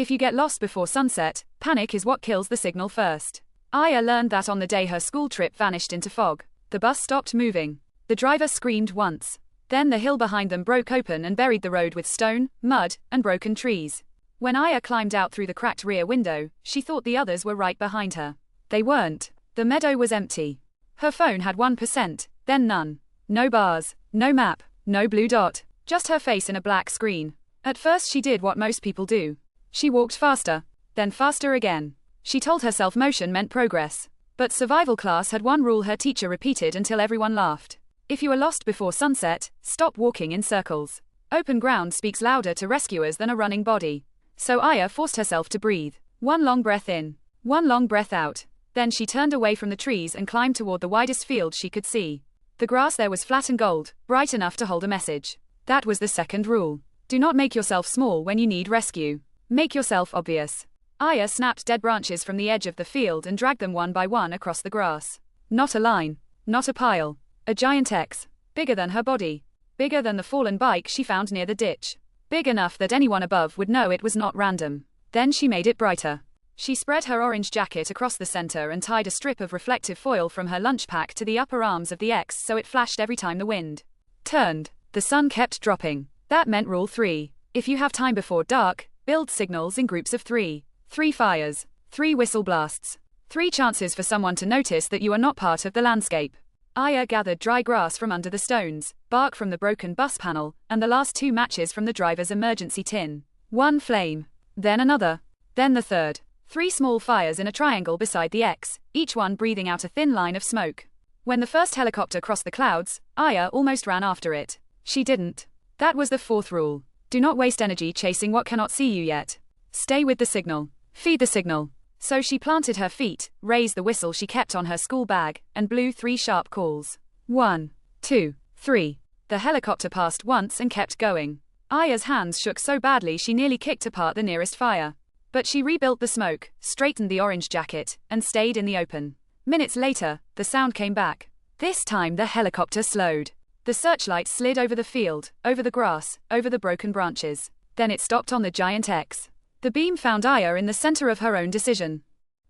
If you get lost before sunset, panic is what kills the signal first. Aya learned that on the day her school trip vanished into fog. The bus stopped moving. The driver screamed once. Then the hill behind them broke open and buried the road with stone, mud, and broken trees. When Aya climbed out through the cracked rear window, she thought the others were right behind her. They weren't. The meadow was empty. Her phone had 1%, then none. No bars, no map, no blue dot, just her face in a black screen. At first she did what most people do. She walked faster, then faster again. She told herself motion meant progress. But survival class had one rule her teacher repeated until everyone laughed. If you are lost before sunset, stop walking in circles. Open ground speaks louder to rescuers than a running body. So Aya forced herself to breathe. One long breath in, one long breath out. Then she turned away from the trees and climbed toward the widest field she could see. The grass there was flat and gold, bright enough to hold a message. That was the second rule. Do not make yourself small when you need rescue. Make yourself obvious. Aya snapped dead branches from the edge of the field and dragged them one by one across the grass. Not a line. Not a pile. A giant X. Bigger than her body. Bigger than the fallen bike she found near the ditch. Big enough that anyone above would know it was not random. Then she made it brighter. She spread her orange jacket across the center and tied a strip of reflective foil from her lunch pack to the upper arms of the X so it flashed every time the wind turned. The sun kept dropping. That meant rule 3. If you have time before dark, build signals in groups of 3. 3 fires. 3 whistle blasts. 3 chances for someone to notice that you are not part of the landscape. Aya gathered dry grass from under the stones, bark from the broken bus panel, and the last 2 matches from the driver's emergency tin. 1 flame. Then another. Then the third. 3 small fires in a triangle beside the X, each one breathing out a thin line of smoke. When the first helicopter crossed the clouds, Aya almost ran after it. She didn't. That was the 4th rule. Do not waste energy chasing what cannot see you yet. Stay with the signal. Feed the signal. So she planted her feet, raised the whistle she kept on her school bag, and blew 3 sharp calls. 1, 2, 3. The helicopter passed once and kept going. Aya's hands shook so badly she nearly kicked apart the nearest fire. But she rebuilt the smoke, straightened the orange jacket, and stayed in the open. Minutes later, the sound came back. This time the helicopter slowed. The searchlight slid over the field, over the grass, over the broken branches. Then it stopped on the giant X. The beam found Aya in the center of her own decision.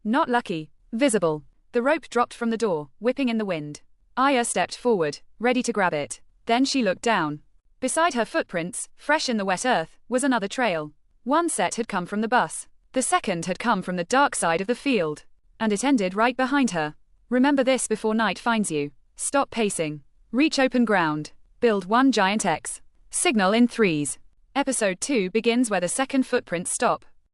Not lucky. Visible. The rope dropped from the door, whipping in the wind. Aya stepped forward, ready to grab it. Then she looked down. Beside her footprints, fresh in the wet earth, was another trail. One set had come from the bus. The second had come from the dark side of the field. And it ended right behind her. Remember this before night finds you. Stop pacing. Reach open ground. Build 1 giant X. Signal in 3s. Episode 2 begins where the second footprints stop.